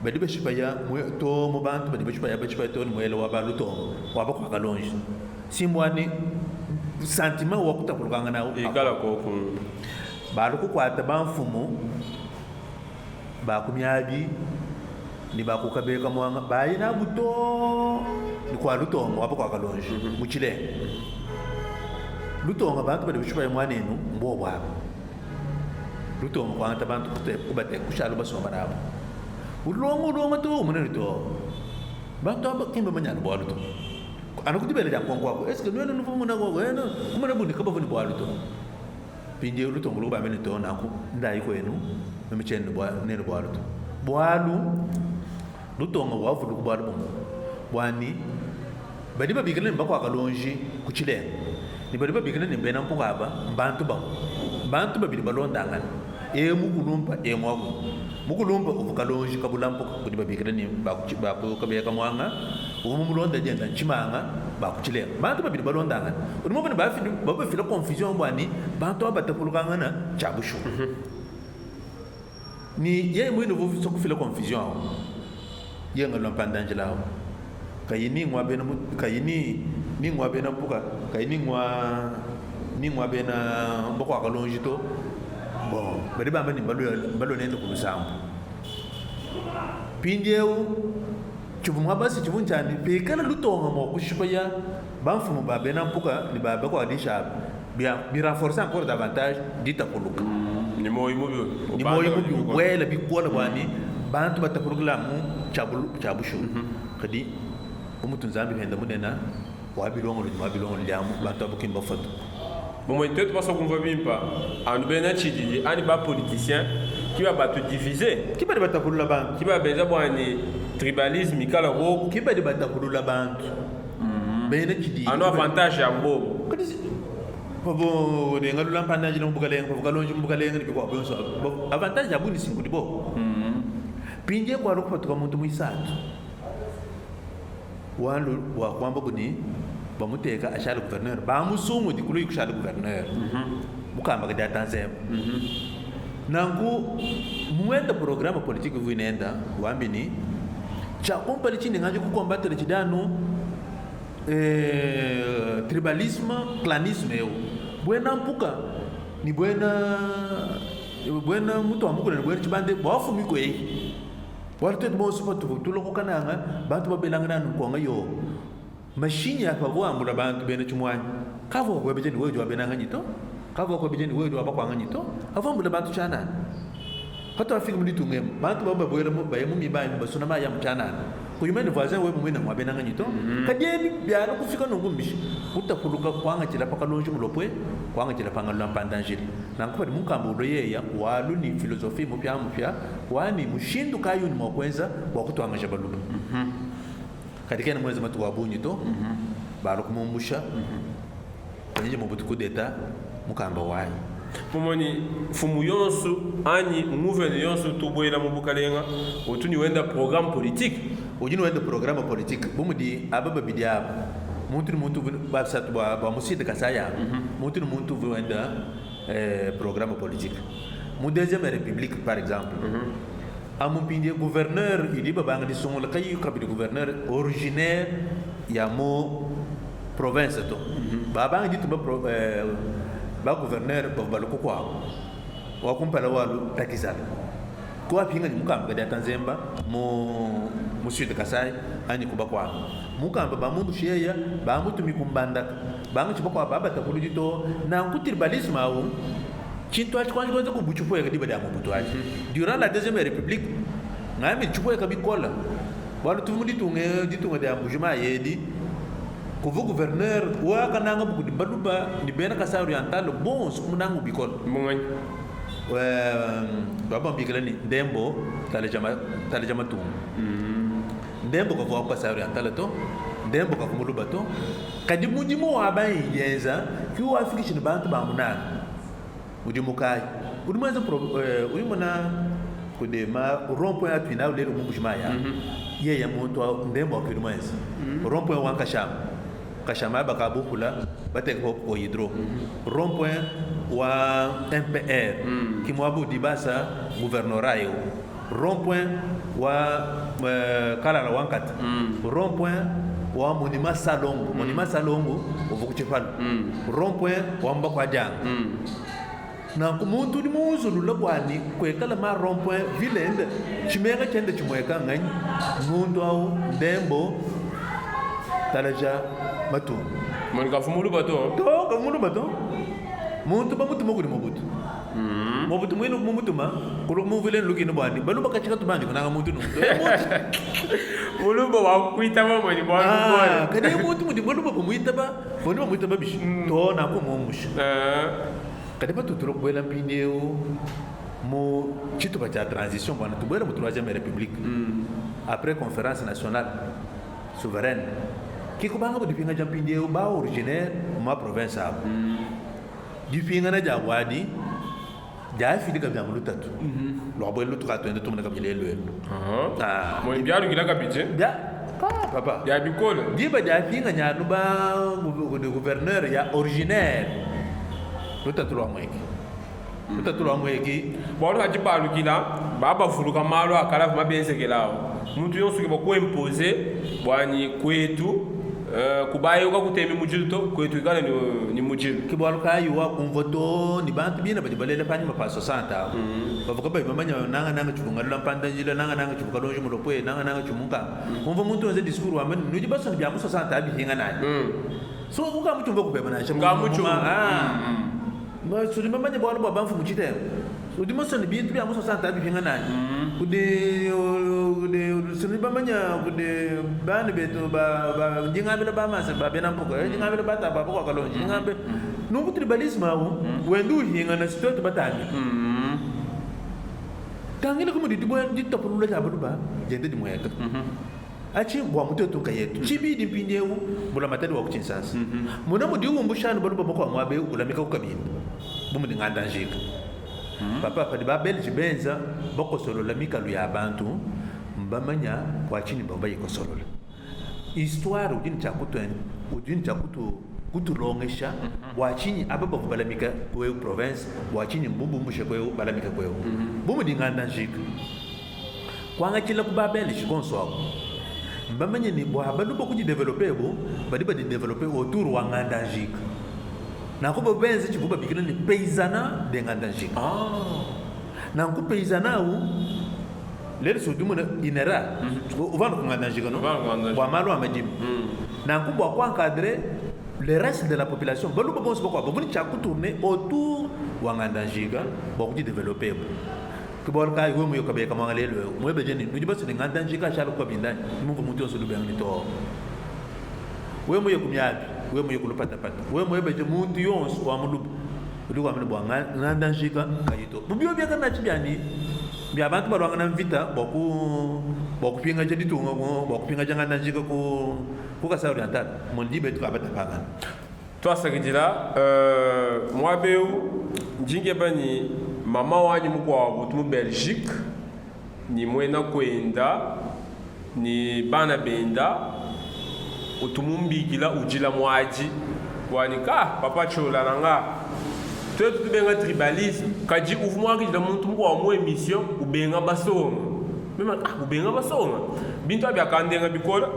badi bashipaya to mu bantu badi bashipaya to mwelo wa baluto wa ba kwa kalonji simwani sentiment wa kutapulukanga na ikala ko balu kukwata banfumu bakumyabi ni bakukabeka mwanga bayina buto ni kwa lutonga wapo kwa kalonje muchile lutonga bantu bade bishuba mwanenu mbobwa lutonga kwa anta bantu kubate kushalo basoma nabo ulongo to munene to bantu aba kimba manyana bwa luto anakutibele ja kwa est ce que nwe no fumu na kwa eno kumana bundi kaba vuni bwa luto pinje lutonga luba mene to nako ndai ko enu mcheni nene bwaluto bwalu lutonga wavulu bwalu bomo bwani badi babikene mbako akalonji kuchile ni badi babikene ne bena mpuka aba bantu babili balondanga mukulumpa mukulumpa ubukalonji kabulampo kudi babikene ne baku kabeka mwanga umulonda jenda chimanga bakuchile bantu babili balondanga ulimo bana baba fila confusion bwani bantu abatakulukanga na chabushu ni ye mwino vo so kufila confusion ye ngalo pandangela kayini ngwa bena ni ngwa bena puka kayini ngwa bena mboko akalonji to bon bari ba mani balo nende kulusambu pindieu chuvumwa basi chuvunchani pekala lutonga mo kushipaya banfumu ba bena puka ni ba ko adisha bien renforcer encore davantage dita kuluka ni moyo mubi wela bikola bwani bantu batakurugla mu chabushu kadi umutu nzambi henda munena wabilongo lyamu bantu abukimba foto bon moi tout passo com vimpa anu bena chidi ani ba politicien qui va battre diviser qui va batakurula bantu qui va beza bwani tribalisme kala wo qui va batakurula bantu bena chidi anu avantage ya mbobo Bobo de ngalula mpanaji no bukaleng bukalonji bukaleng ni kwa bonso avantage ya buni singudi bo pinje kwa lokho to muntu muisatu walu wa kwamba buni bamuteka ashali gouverneur ba musumu dikulu ikushali gouverneur bukamba ga datanze nangu muenda programa politiki vuinenda wambini cha kompali chini ngaje kukombatele chidano tribalisme clanisme yo buena mpuka ni buena mutu amukula ni buena chibande bafu miko warte mo supa tulo kananga bantu babelanga nkonga yo machine ya pavo ambula bantu bene chumwani kavo kwa bijeni wewe jwa benanga nyito kavo kwa bijeni wewe jwa bakwa nyito avambula bantu chana hata afika mlitu ngem bantu baba boyera mo bayemu mibaye mbasuna ma ya mchana kuyumene voisin wewe mwena mwabenanga nyito kadeni byaro kufika nongumbishi utapuluka kwanga chila pakalonje mulopwe kwanga chila pangalo mpandangile nankupati munkambulo yeya walu ni filosofi mupya wani mushindu kayu ni mwakwenza wakutwanga jabalulu katika mwezi matu wabunyi to baro kumumbusha kwenye Mobutu kudeta mukamba wayi pomoni fumu yonsu ani mouvement yonsu tubwela mubukalenga otuni wenda programme politique ujini wenda programme politique bumudi ababa bidia muntu babsat ba musida kasaya muntu wenda programme politique mu deuxième république par exemple amu pindi gouverneur idi babanga di songola kay kabidi gouverneur originaire ya mo province to babanga di tuba ba gouverneur ba baluko kwa wa kumpala walu takizala kwa pinga ni mukamba ga Tanzemba mo sud Kasai ani kuba kwa mukamba ba mundu sheya ba mutu mikumbanda banga chiba kwa baba takuluji to na ngutribalisme au chintu achikwanza kubuchupo ya kadiba damu butuaji durant la deuxième république ngami chupo ya kabikola wala tumudi tunga da mbujuma yedi kuvu gouverneur wa kananga buku dimbaluba ni bena Kasai oriental bon sumunangu bikol mungani baba mbikilani ndembo talejama tu ndembo kwa Kasai oriental to ndembo kwa kumuluba to kadimuji mo abai yenza kiwa afikishin bantu bamuna udimukai udimwenza uyimona kudema rompoint atwina ulero mumbushimaya ye ya muntu ndembo akidimwenza rompoint wankashama bakabukula batekho ko hydro rompoint wa MPR kimwabu dibasa gouvernorayo rompoint wa kala wankat rompoint wa monument salongo uvukuchepalo rompoint wa mbakwa jang na kumuntu di muzulu labwani kwekala ma rompoint vilende chimenga chende chimweka ngani mundu au ndembo talaja matu monika fumulu bato to kamulu bato muntu bamutu mokudi Mobutu mwinu mumutuma kulo muvile lukini bwani balu bakachika tumandi kunanga muntu no mulumba wa kuita mama ni bwana kade muntu muti balu bamuita ba bishi to na ko momushi kade batu turo kwela mpindeo mo chito ba cha transition bwana tubwera mu 3e république après conférence nationale souveraine kikubanga bo dipinga jampindeo ba originaire ma province abo dipinga na jawadi ja fili ka bya mulutatu lo boy lutu ka twende tumna ka bilelo mo byaru ngila ka bije ja papa ya bikolo diba ja finga nya no ba gouverneur ya originaire lutatu lo mweki bolo ka jibalu kila baba fuluka malo akala mabense kelao muntu yonsu ke bako imposer bwani kwetu kubaye uka kutemi mujilto kwetu igala ni mujil kibwalu kayi wa kumvoto ni bantu bina badi balele pani ma paso santa bavuka bai mamanya nanga chunga lampanda njila nanga chunga lonje mulopwe nanga chunga kumva muntu waze discours wa mani nuji baso bya muso santa abi hinga nayi so uka muchumba kubeba na nga muchumba ba so di mamanya bwalu ba banfu muchite so di maso ni bintu bya muso santa abi hinga nayi kude suni bamanya kude bani beto ba njingabe ba masa ba bena mpuko njingabe ba ta ba ko kalonji njingabe no tribalisme awu wendu hinga na sito batani tangile ko mudi dibo di topulu la ba jende di moyaka achi bwa mutoto kayetu chibi di pindewu bula matadi wa kuchinsasa muna mudi umbushani balu ba ko amwabe ulamika ko kabini bumu di nganda njika papa padi ba belge benza boko solo la mikalu ya bantu mbamanya kwa chini bamba yiko solo histoire udini chakutu kutulongesha wachinyi aba bakubalamika kweu province wachinyi mbumbumbushe kweu balamika kweu bumu dinganda njika kwanga chila kubabele shikonso wako mbamanye ni bwaba nubo kujidevelope bo badi develope autour wa nganda njika na kuba benze chibuba bikina ni paysana de nganda njika na ku paysana u lele sodumu inera uvana nganda njika no kwa malo amajim na kubwa kwa encadrer le reste de la population baluba bonse bakwa babuni chaku tourner autour wa nganda njika bakuji développer kibol ka yo mo yokabe kama ngale lo mo be jeni nuji basu nganda njika shala kwa bindani mungu mutu so lubang ni to we mo yokumyabi we mo yokulupata pata we mo be je muntu yonso wa mulubu luwa mulu bwanga nganda njika kayito bubyo bya kana chibyani bya abantu balwanga na vita boku pinga je ditunga boku pinga nganda njika ku ka sa oriental mon dibe tu abata panga toi sakijila mwabeu njinge bani mama wanyu mukwa butu Belgique ni mwena kwenda ni bana benda utumumbikila ujila mwaji wanika papa chola nanga twetu tubenga tribalisme kaji uvumwa kijila muntu mukwa mwe mission ubenga basonga mema ubenga basonga bintu abyakandenga bikola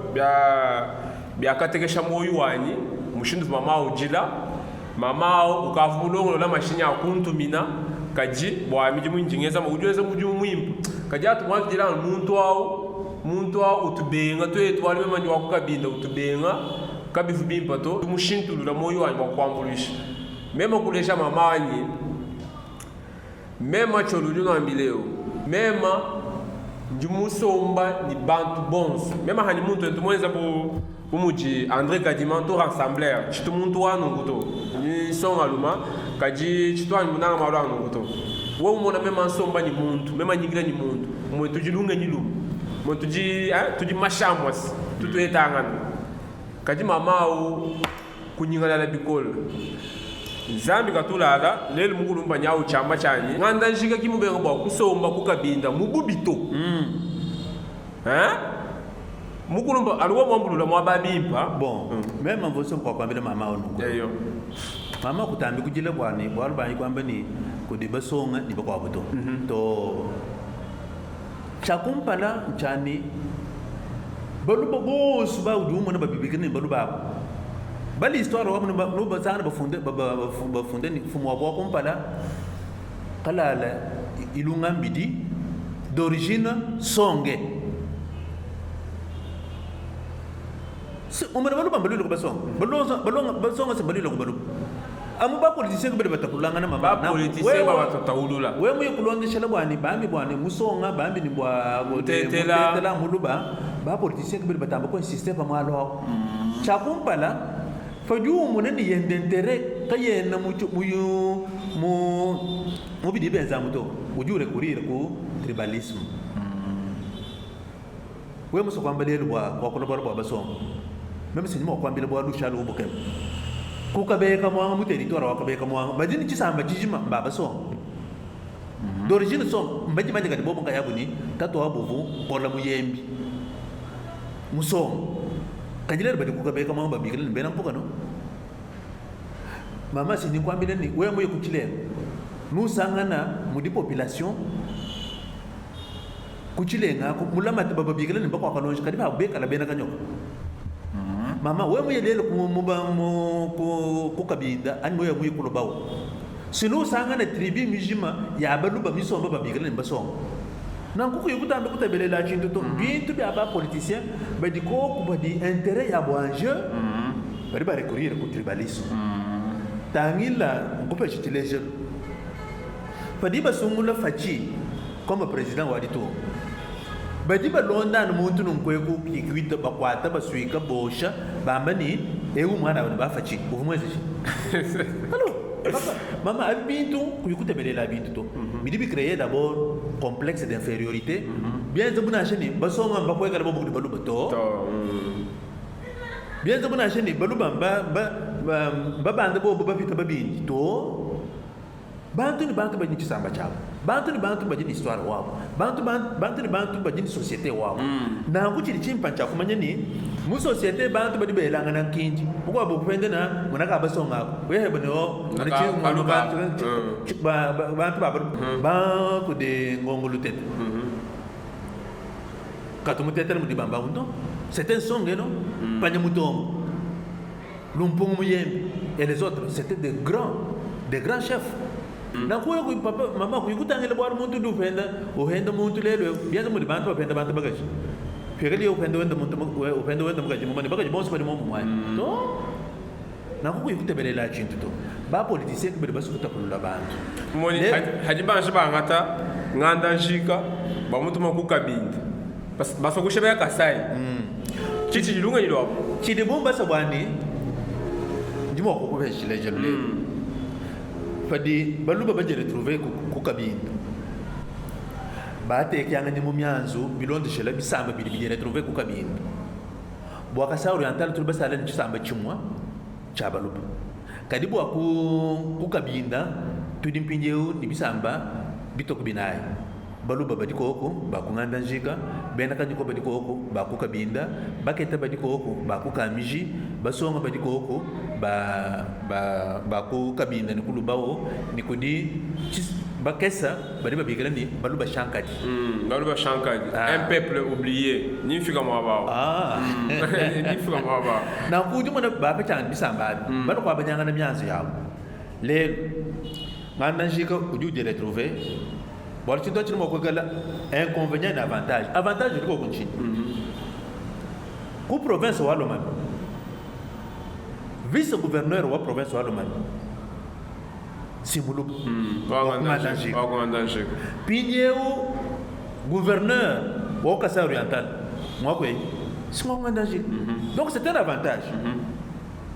bya katekesha moyo wanyi mushindu mama ujila mama ukavulongo la mashini ya kuntumina kaji bwa miji mwinjingeza mujweze muju mwimba kaji atumwakijila muntu au utubenga twetu wali memanyi wakukabinda utubenga kabifu bimpa to tumushintulula moyo wanyi wakwambulisha mema kulesha mamanyi mema cholulu nambileo mema njumusomba ni bantu bonso mema hani muntu entumwenza umuji André Kadimanto rassembleur chitu muntu wanu nguto ni songa luma kaji chitu anu munanga malwa nguto wo umona mema nsomba ni muntu mema nyingira ni muntu mwe tujilunga nyilu mwe tuji mashambwas tutu etangana kaji mamau kunyingala la bikola Zambi katulala lelo mungulumba nyawo chamba chanyi nganda njika kimubenga bwa kusomba kukabinda mububito mukulumba aliwo mwambulula mwababimpa bon même mvoso kwa kwambele mama onu eyo mama kutambi kujile bwani bwalubani kwamba ni kudibasonga ni bakwa buto to chakumpala chani baluba bosu ba ujumu na babibikini baluba bali histoire wa no sana bafunde ni fumu wa kumpala kalala ilunga mbidi d'origine songe umana baluba balilo ko balonga basonga se balilo ko baluba amu ba politicien ko beta kulanga na mama ba politicien ba tatawulula we mu yokulonga shela bwani bwani musonga bambi ni bwa tetela muluba ba politicien ko beta ba ko système amalo chakumpala fajumu nani yendentere kayena mu bidi benza muto ujure kurira ku tribalisme we muso kwambele bwa kwa kuna bwa basonga meme sinimo kwambele bwa lushalo ubukem kukabeka mwanga mu territoire wakabeka mwanga badini chisamba jijima baba songa d'origine songa mbaji manje kati bobo ngayabuni tato wabuvu kola muyembi musonga kajilere badi kukabeka mwanga babikile mbena mpuka no mama sini kwambile ni we moye kuchilera nusangana mudi population kuchilenga mulama baba bigele ni bakwa kalonje kadi ba beka la bena kanyoka mama we moye lelo ku kabinda ani moye moye kulobawo sinu sangana tribi mijima ya baluba misomba babigele ni basonga nangu ko yukutambe kutebelela chintu to bintu bya ba politicien badi ko kubadi intérêt ya bo enjeu bari ba recourir ku tribalisme tangila ngupe chitileje badi ba sungula fachi comme président wa dito badi ba londa no muntu nkweku kikwita bakwata baswika bosha bambani mwana ba fachi uvumwezi allo mama abintu kuyikutebelela bintu to bidibi créer d'abord complexe d'infériorité bien zabuna cheni basonga bakweka labo bukudi baluba to bien zabuna cheni baluba babanda bo babita babindi to bantu ni bantu bajini chisamba chabo bantu ni bantu bajini histoire wabo bantu ni bantu bajini société wabo na nguchiri chimpa cha kumanya ni mu société bantu badi be langa nan kinji ko bo pende na mona ka ba songa we he bano na ci mo ba bantu ba ko de ngongolu tet katumu tetel mu di bamba undo c'était songe non panya mutom lumpung muyem et les autres c'était des grands chefs na ko ko papa mama ko yutangele bo muntu du penda o henda muntu lelo biaza mu di bantu penda bantu bagaji Fikiri upendo wenda mgaji mumani bagaji bonso badi momu mwai to na ko yikute belela chintu to ba politicien ko bedi basu kutakulula bantu moni hajiba shiba ngata nganda njika ba mutu makuka bindi baso kushebe kasai chichi lunga yilo chide bomba sabani ndimo ko ko veshile jelule fadi baluba baje retrouver ku kabindi bate kyanga ni mumyanzu bilondo shela bisamba bili retrouver ku kabindi bwaka sa oriental tulba sala ni samba chimwa chabaluba kadi bwa ku kabinda tudimpinjeu ni bisamba bitoko binai baluba badikoko bakunganda njika bena kanyiko badikoko bakukabinda baketa badikoko bakukamiji basonga badikoko bakukabinda ni kulubao nikudi bakesa badi babigala ni baluba shankadi un peuple oublié ni fika mwabao ni fika mwabao na kujuma na baba chan bisamba bado kwa banyanga na myanzo yao le nganda njika uju de retrouver bon tu dois te mo ko gala inconvénient et avantage de ko kunchi ku province wa Lomami vice gouverneur wa province wa Lomami simulu pinyeu gouverneur wa Kasai Oriental moi ko singo ngandaji donc c'est un avantage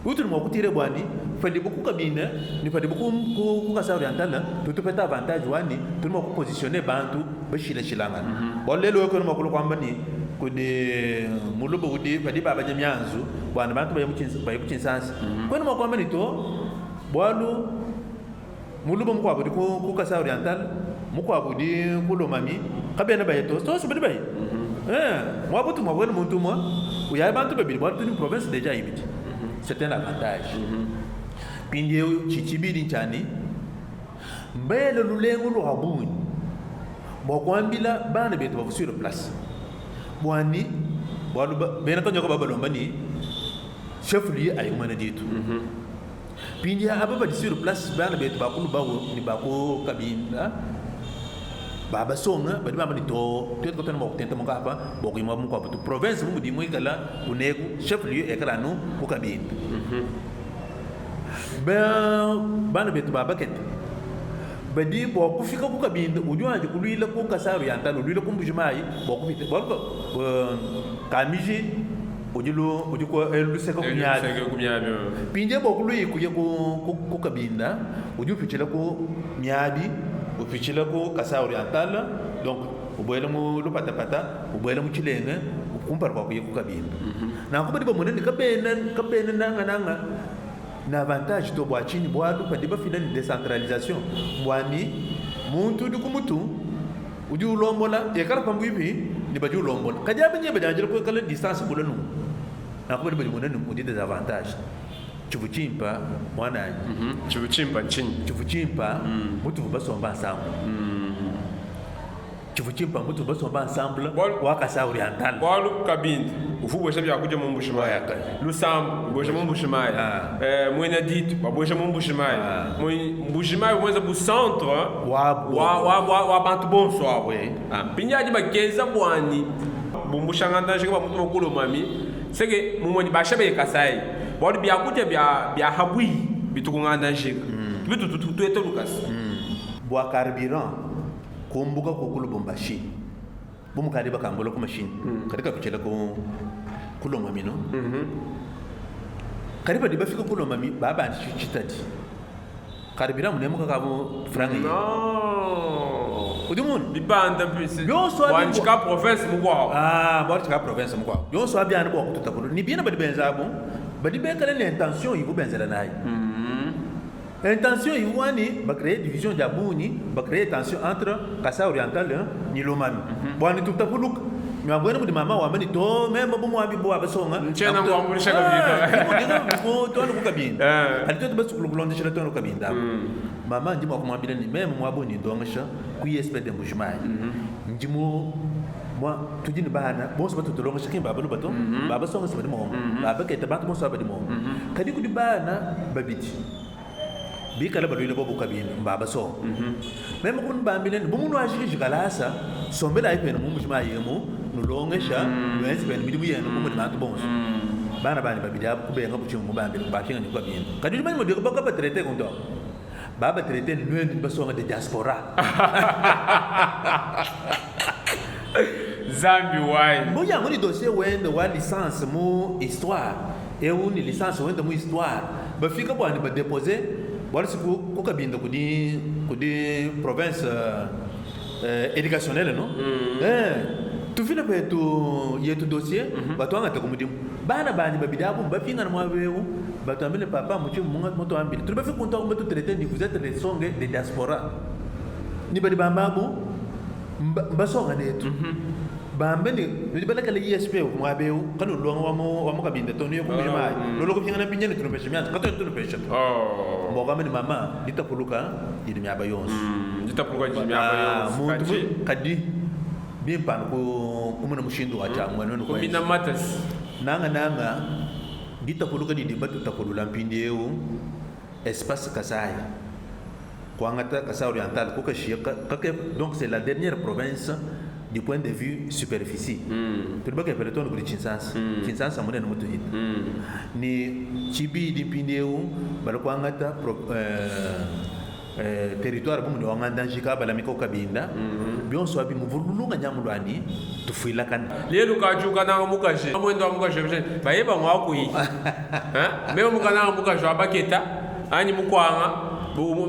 outre mo ko tire bwani fadi beaucoup kabine ni fadi beaucoup ku Kasai Oriental to peta avantage wani to mo ko positionner bantu ba shila shilanga bon lelo ko mo ko kwamba ni ko de mulubo udi fadi baba nyamyanzu bwana bantu ba yukinsansi ko mo kwamba ni to bwalu mulubo mo kwabudi ku Kasai Oriental mo kwabudi ku Lomami kabena ba yeto so bidi bay moi butu mo wele muntu mo uya bantu ba bidi bwatu ni province déjà ibiti c'est un avantage pindieu chichibidi chani mbele lulengo lo habuni bokwambila bana betu ba sur place bwani bwalu bena tanyo ko babalomba ni chef lieu ay mana ditu pindia ababa di sur place bana betu ba kulu bawo ni bako kabinda baba songa badi mama ni to ko tan mo tenta mo kapa boko mo ko to province mo di mo ikala unego chef lieu e kala no ko kabinda bana betu baba ket badi bo ku fika ku kabinda ujuaje ku luila ku Kasai Oriental luila ku mbujimai bo ku fita bo kamiji ujuko elu seko kunyabi pinje bo ku lui ku kabinda uju fichila ku nyabi ufichila ku Kasai Oriental donc uboyela mu lupata uboyela mu chilenga kumpar kwa ku kabinda na ko badi bo monene kapena nanga na avantage to bwa chini bwa du padi ba finani décentralisation mwani muntu du kumutu uju lombola e kar pambu ibi ni baju lombola kajabe nyebe danjira ko kala distance bulanu na ko badi monene mu di désavantage chubuchimpa mwana chubuchimpa mutu basomba ensemble wa Kasai Oriental bwalu kabindi ufubo shabi akuja mu mbushimaya lusam boje mu mbushimaya mwena ditu baboje mu mbushimaya mbushimaya mwenza bu centre wa bantu bonso awe pinyaji bakeza bwani bumbushanganda shika bamutu makulu mami sege mumoni bashabe Kasai bwalu byakuja bya habwi bitukunganda shika bitu tuete Lucas bwa carburant kumbuka kukulu bombashi bumukadi bakambolo ku machine kadika kuchela ku Lomami no kariba di bafika ku Lomami baba chitati karibira munemu kakabo franga no udimun bibanda pisi yonso wanchika province mugwa wanchika province mugwa yonso abyana bo kututakulu ni bina badi benzabo badi bekala l'intention yibu benzela nayi intention iwani ba créer division de Abuni ba créer tension entre Kasai Oriental ni Lomami bon ni tutakulu ngabwena mu mama wa mani to memba bomo abi bo abasonga Nchena ngwambulisha kabinda. Ko to no kabinda ali to basu kulonda shira to no kabinda mama ndimo kumwambira ni meme mwaboni ndongasha ku yespede mbujimai ndimo moi tujini bana bonso bato to longasha kimba balu bato baba songa sabadi mo baba keta bato bonso sabadi mo kadi ku di bana babiti bi kala balu ile bobu kabinda baba so meme kun bambile bo munu ashi jigalasa sombela ipe no mbujimai yemo no longasha wenzi ben bidimu yeno mo de mato bonso bana bani babida ku be ngabu chimu bambile ba kinga ni kabinda kadi di bani mo de ko ba traité kon do baba traité no ni basonga de diaspora Zambi wai. Bon, il y a un dossier où il y a une licence, mon histoire. Et une licence où il y a une histoire. Mais il faut que vous déposez. Voilà ce que vous avez dit que province éducationnelle, non? Tu fais le tout, il y a tout dossier. Bah toi, on a comme dit. Bana bani babida bon, bah finalement moi veux. Bah toi, mais le papa, moi tu m'as monté en ville. Tu vas faire content, mais tu traites ni vous êtes les sons des diaspora. Ni badi bamba bon. Basonga netu bambe ni bala kala ISP ko ngabeu kanu longa wamo kabinda to niyo ko bijima lolo ko ngana pinyane to peshimya kato to pesha mo kama ni mama ditapuluka idi myaba yonse ditapuluka idi myaba yonse muntu kadi bimpan ko umuna mushindo acha ngwana ko mina matas nanga ditapuluka di batu tapulula mpindeu espace kasai Kwangata Kassa oriental donc c'est la dernière province du point de vue superficie. Tu vois que peloton de Kinshasa, Kinshasa moderne mutu hit. Ni Chibi di Pindeu, Balokwangata territoire bomu de Wangandanjika balamiko kabinda. Bion so abi muvulunga nyamulwani tufuila kan. Lelo kajuka na mukaje. Amwendo mukaje. Bayeba ngwakui. Meo mukana mukaje abaketa. Ani mukwanga.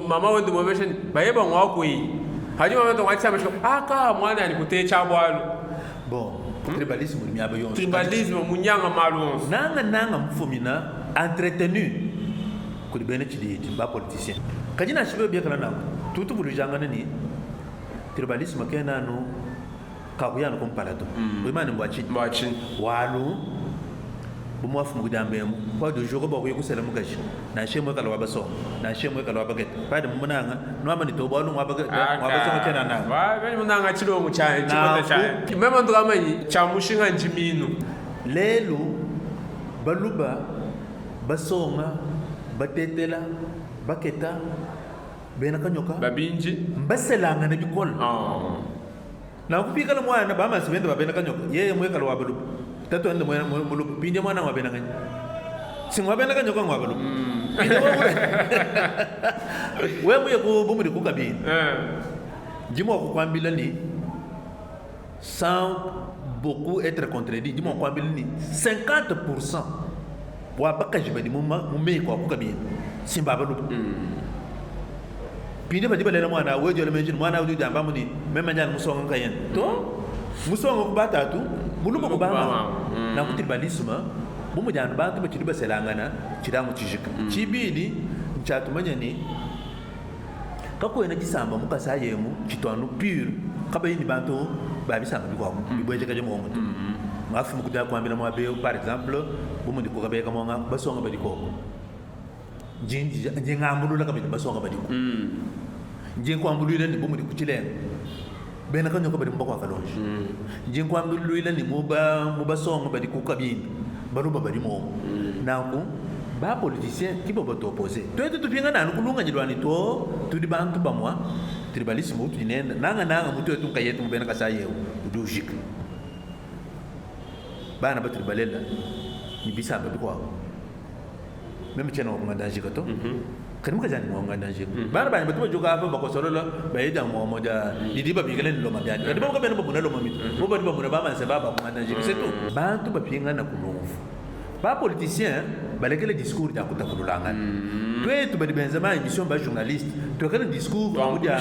Mama wende mwemesheni bayeba ngwako yi haji mama to ngachama shiko aka mwana ni kutecha bwalo bon tribalisme ni myaba yonse tribalisme munyanga malonse nanga mfumina entretenu ko di bene chidi ba politicien kajina shibe bia kala nango tutu bulu jangana ni tribalisme kena no kabuyano ko mpalato imani mbwachi walu bumwa fu mugudambe mu kwa do jogo ba ko kusela mugashi na shemwe kala wabaso na shemwe kala wabaget pada munanga no amani to balu wabaget wabaso kena na ba bani munanga chilo mu cha chimota cha mema ndo amanyi cha mushinga njiminu lelo baluba basonga batetela baketa bena kanyoka babinji mbaselanga na bikol na kupika la mwana ba masibende babena kanyoka yeye mwe kala wabalu tatu ande mwana mulu pinde mwana wabena ngani singwa bena kanyo kwa ngwabalu wewe ko bomu de ko kabini dimo ko kwambila ni sans beaucoup être contredit dimo kwambila ni 50% wa bakaji badi mu me ko kabini simba balu pinde badi bale mwana wejo le menjin mwana wuju jamba mu ni mema nyal musonga kayen to musonga ko batatu buluba ko bama na ko tribalisme bumu janu bantu ba chidiba selangana chidamu chijika chibidi nchatumanya ni kako ena kisamba mukasa yemu chitwanu pure kabayi ni bantu ba bisanga bikwa bibweje kaje mo mutu ngafu mukuda kwambira mo abe par exemple bumu ndiko kabe kama nga basonga badiko jinji njengambulu la kabe basonga badiko njenkwambulu ile ni bumu ndikuchilena bena kanyo ko badi mbako akalonje njenkwambulu ile ni muba songa badiko kabini baluba bali mo nako ba politicien qui peut t'opposer toi tu pinga na kulunga jilwani to tu di bantu bamwa tribalisme tu nenda nanga mutu etu kayetu mbena kasaye udujik bana ba tribalela ni bisa ba biko même chena ko nganda jikato kan muka jani mo nganda jik bana bana ba tu joga ba ko solola ba yeda mo moja didi ba bigalen lo mabiyani kadi ba ko bena ba bunalo mamit mo ba ba bunaba man sababa ko nganda jik c'est tout bantu ba pinga na kulungu ba politicien balekele discours da kutakululanga toi tu badi benzema émission ba journaliste tu kala discours ko dia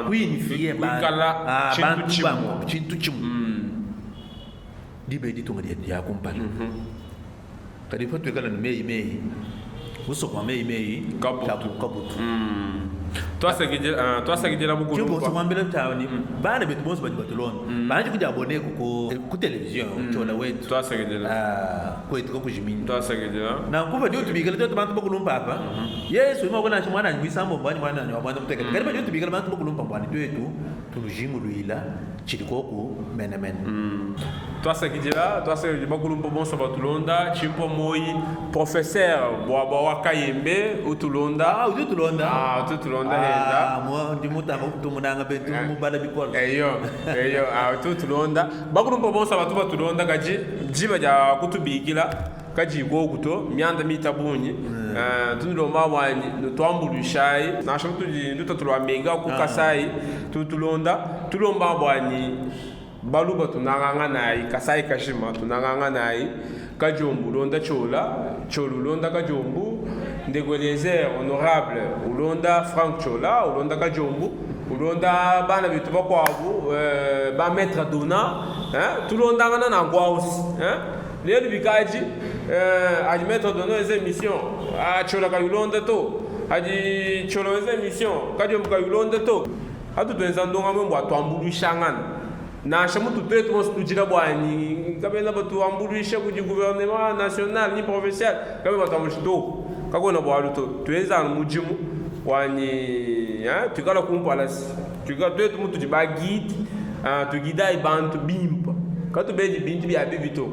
oui ni fier ba bantu ba mo chintu chim di be di to ngadi ya compagnie kadi fa tu kala mei muso kwa mei kabutu twasa kijela Chimbo bukulumba sikwambile mtaani bana betu bonse baji batulonda banje kuja abone ku television chola wetu twasa kijela kwetu ko kujimini twasa kijela na kuva ndio tubikela ndio bantu bakulumba hapa yesu ima kona chimwana ngwisambo mbani mwana ni wabanda muteka kariba ndio tubikela bantu bakulumba mbani twetu tulujimu luila chilikoku menemen twasa kijela bakulumba bonse batulonda chimpo moi professeur bwa wakayembe utulonda utulonda henda mo ndi mutanga kutumunanga bentu mubala bikola eyo utulonda bakulumba bonse batulonda kaji jiba ja kutubikila kaji goguto myanda mitabunyi tuniloma bwanyi twambulushayi nasho tutatulwa mega ku kasai tulomba bwanyi baluba tunanganga nayi kasai kashima tunanganga nayi kajombu londa cholu londa kajombu ndegweleze honorable ulonda Frank Chola ulonda kajombu ulonda bana bitu bakwabu ba maître dona tulonda ngana na ngwausi lelo bikaji aji maître dona les émissions Chola kayulonda to aji Chola les émissions kajombu kayulonda to hatu twenzandonga mwembo atwambulushangana na shamu tupetu mos tujira bwani kabela batu ambulisha ku gouvernement national ni provincial kabela batu ambulisho kakona bwalu to tuenza mujimu wani tukala kumpalasi tukala twetu mutu jibagiti tugida ibantu bimpa katu beji bintu bya bibito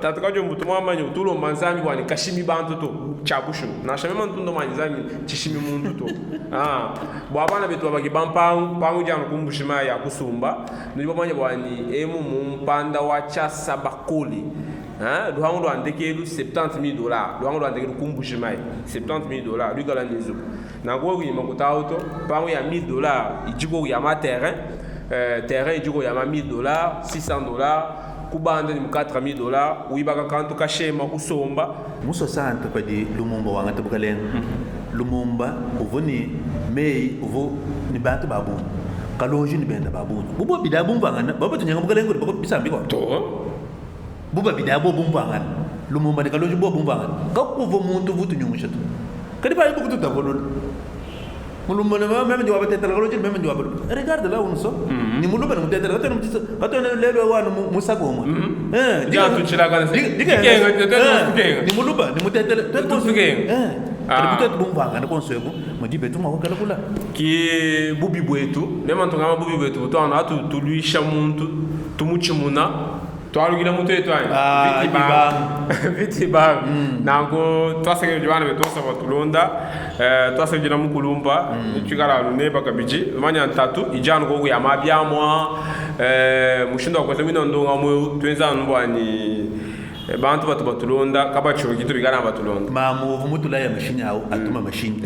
tatakajo mbutu mama nyo tulo manzami wani kashimi bantu to chabushu na shamema ntundo manzami chishimi muntu to bwabana betu abagi pangu jano kumbushima ya kusumba ndipo manya bwani emu mumpanda wa chasa bakoli luhango lwa ndekelu $70,000 luhango lwa ndekelu kumbushima $70,000 lugala nizo na go yima kutauto pangu ya $1,000 ijiko ya ma terrain ijiko ya ma $1,000 $600 kubanda ni $4,000 uibaka kantu kashema usomba muso santa kwa di Lumumba wanga tabukaleng Lumumba uvuni mei uvu ni bantu babu kalonji ni benda babu bubo bidabu mbangana baba tunyanga bukaleng bako bisambi ko to buba bidabu bumbangana Lumumba ni kalonji bo bumbangana kakuvo muntu vutu nyumushatu kadi bali bukutu tabolo mulumba na mama ndio wabateta kalonji mama ndio wabalu regarde la unso ni mulumba ni muteta katona lelo wana musako mo ja tuchila kana ni mulumba ni muteta kadi butetu bumbanga na konsego madibe tuma ko kala kula ki bubi bwetu nema ntongama bubi bwetu to ana tuluisha muntu tumuchimuna twalugira mutu etwani viti bang nango twasenge jwana beto saba tulonda twasenge na mukulumba tukala lune bakabiji manya ntatu ijano go ya mabyamwa mushindo ko zemino ndonga mu twenza nbwani bantu batulonda kabacho gitu bigana batulonda mamu vumutula ya mashini au atuma mashini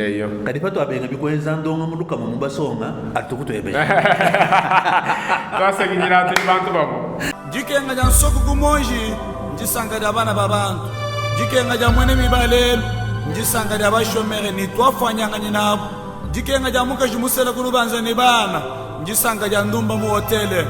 kadi pato abenga bikwenza ndonga muluka mu basonga atukuto ebe twasenge nyira tuli bantu babo jikenga ja nsoko kumonji njisanga ja bana babantu jikenga ja mwene mibalelo njisanga ja bashomere ni twafanyanga nyinabo jikenga ja muka jumusela kulubanza ni bana njisanga ja ndumba mu hotele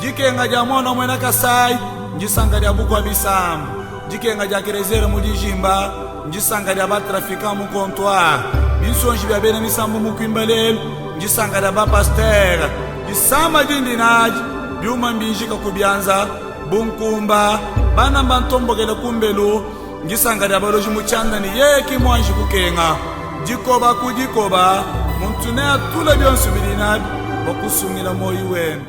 jikenga ja mwana mwena kasai njisanga ja bukwa bisambu jikenga ja kerezere mu dijimba njisanga ja batrafika mu comptoir bisonji bya bene misambu mu kwimbalelo njisanga ja ba pasteur jisama jindinaji byuma mbinjika kubyanza bunkumba bana bantombogela kumbelu ngisanga dabaloji muchanda ni yeki mwanji kukenga jikoba kujikoba muntu ne atula byonse bilinabi bakusumira moyi wenu